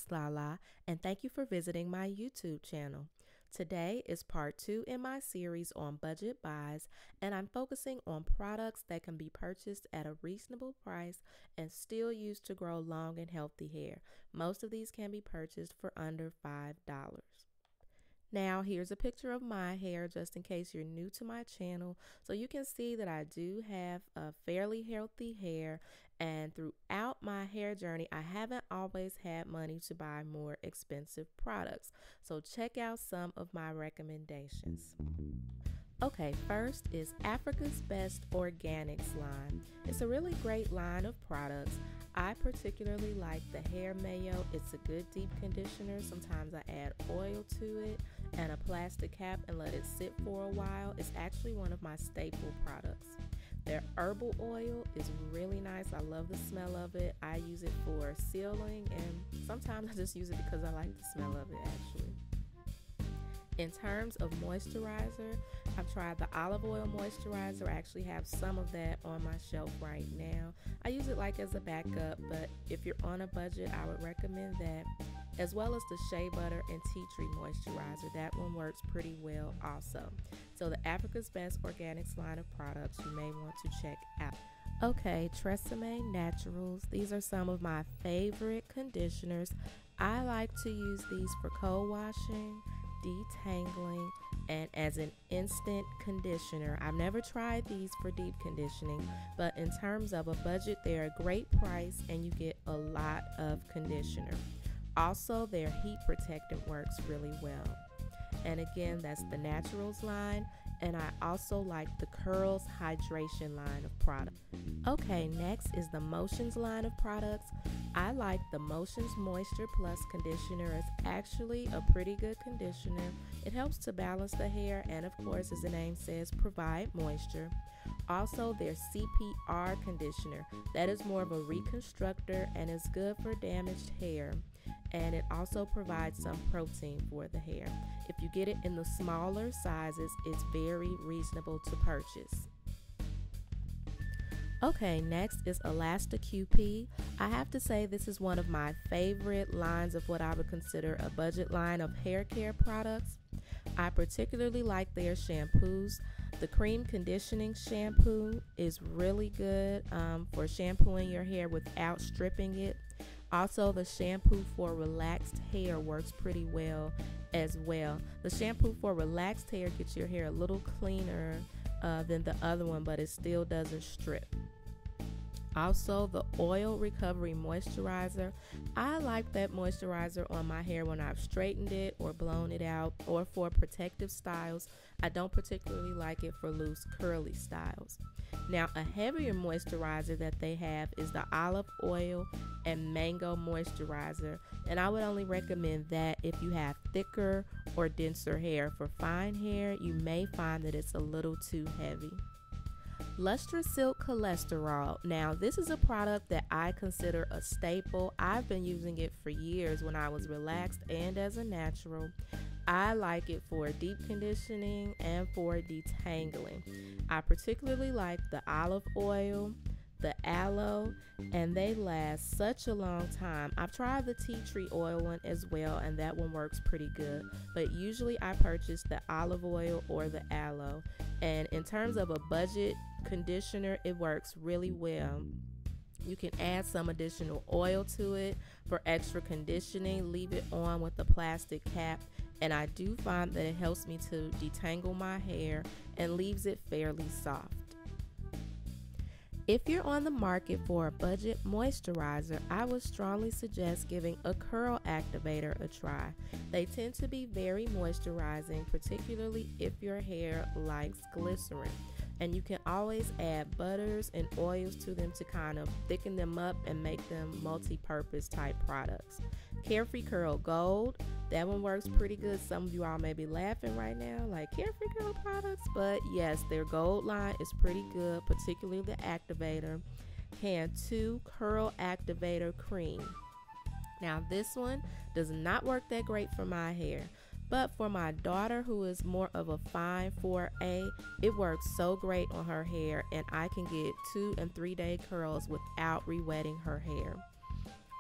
it's Lala, and thank you for visiting my YouTube channel. Today is part 2 in my series on budget buys, and I'm focusing on products that can be purchased at a reasonable price and still used to grow long and healthy hair. Most of these can be purchased for under $5. Now, here's a picture of my hair just in case you're new to my channel. So you can see that I do have a fairly healthy hair, and throughout my hair journey, I haven't always had money to buy more expensive products. So check out some of my recommendations. Okay, first is Africa's Best Organics line. It's a really great line of products. I particularly like the hair mayo. It's a good deep conditioner. Sometimes I add oil to it and a plastic cap and let it sit for a while. It's actually one of my staple products. Their herbal oil is really nice. I love the smell of it. I use it for sealing, and sometimes I just use it because I like the smell of it actually. In terms of moisturizer, I've tried the olive oil moisturizer. I actually have some of that on my shelf right now. I use it like as a backup, but if you're on a budget, I would recommend that, as well as the shea butter and tea tree moisturizer. That one works pretty well also. So the Africa's Best Organics line of products you may want to check out. Okay, Tresemme Naturals. These are some of my favorite conditioners. I like to use these for co-washing, detangling, and as an instant conditioner. I've never tried these for deep conditioning, but in terms of a budget, they're a great price and you get a lot of conditioner. Also, their heat protectant works really well. And again, that's the Naturals line, and I also like the Curls Hydration line of products. Okay, next is the Motions line of products. I like the Motions Moisture Plus conditioner. It's actually a pretty good conditioner. It helps to balance the hair and, of course, as the name says, provide moisture. Also, their CPR conditioner. That is more of a reconstructor and is good for damaged hair. And it also provides some protein for the hair. If you get it in the smaller sizes, it's very reasonable to purchase. Okay, next is Elasta QP. I have to say this is one of my favorite lines of what I would consider a budget line of hair care products. I particularly like their shampoos. The cream conditioning shampoo is really good for shampooing your hair without stripping it. Also, the shampoo for relaxed hair works pretty well as well. The shampoo for relaxed hair gets your hair a little cleaner than the other one, but it still doesn't strip. Also, the oil recovery moisturizer. I like that moisturizer on my hair when I've straightened it or blown it out, or for protective styles. I don't particularly like it for loose curly styles. Now, a heavier moisturizer that they have is the olive oil and mango moisturizer, and I would only recommend that if you have thicker or denser hair. For fine hair, you may find that it's a little too heavy. Lustra Silk Cholesterol. Now, this is a product that I consider a staple. I've been using it for years when I was relaxed and as a natural. I like it for deep conditioning and for detangling. I particularly like the olive oil, the aloe, and they last such a long time. I've tried the tea tree oil one as well, and that one works pretty good, but usually I purchase the olive oil or the aloe. And in terms of a budget conditioner, it works really well. You can add some additional oil to it for extra conditioning, leave it on with a plastic cap, and I do find that it helps me to detangle my hair and leaves it fairly soft. If you're on the market for a budget moisturizer, I would strongly suggest giving a curl activator a try. They tend to be very moisturizing, particularly if your hair likes glycerin. And you can always add butters and oils to them to kind of thicken them up and make them multi-purpose type products. Carefree Curl Gold, that one works pretty good. Some of you all may be laughing right now, like Carefree Curl products, but yes, their gold line is pretty good, particularly the activator. Can 2 Curl Activator Cream. Now, this one does not work that great for my hair, but for my daughter, who is more of a fine 4A, it works so great on her hair, and I can get 2 and 3 day curls without re-wetting her hair.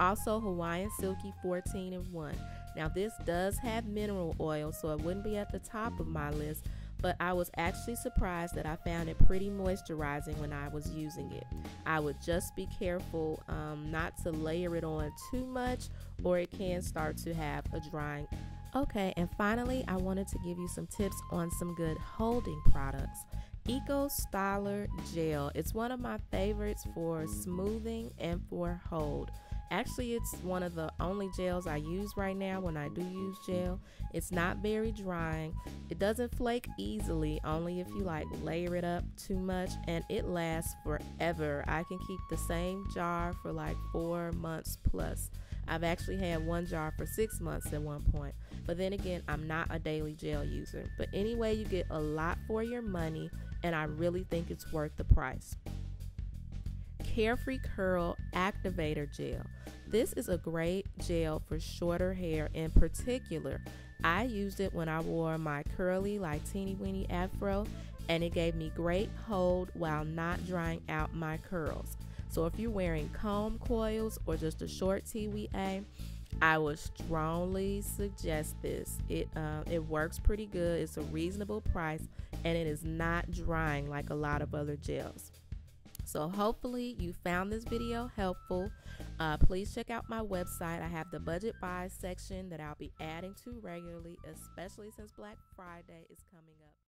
Also, Hawaiian Silky 14 in 1. Now, this does have mineral oil, so it wouldn't be at the top of my list, but I was actually surprised that I found it pretty moisturizing when I was using it. I would just be careful not to layer it on too much, or it can start to have a drying. Okay, and finally, I wanted to give you some tips on some good holding products. Eco Styler Gel. It's one of my favorites for smoothing and for hold. Actually, it's one of the only gels I use right now when I do use gel. It's not very drying. It doesn't flake easily, only if you like layer it up too much, and it lasts forever. I can keep the same jar for like 4 months plus. I've actually had one jar for 6 months at one point. But then again, I'm not a daily gel user. But anyway, you get a lot for your money, and I really think it's worth the price. Carefree Curl Activator Gel. This is a great gel for shorter hair in particular. I used it when I wore my curly, like teeny weeny afro, and it gave me great hold while not drying out my curls. So if you're wearing comb coils or just a short TVA, I would strongly suggest this. It works pretty good. It's a reasonable price, and it is not drying like a lot of other gels. So hopefully you found this video helpful. Please check out my website. I have the budget buys section that I'll be adding to regularly, especially since Black Friday is coming up.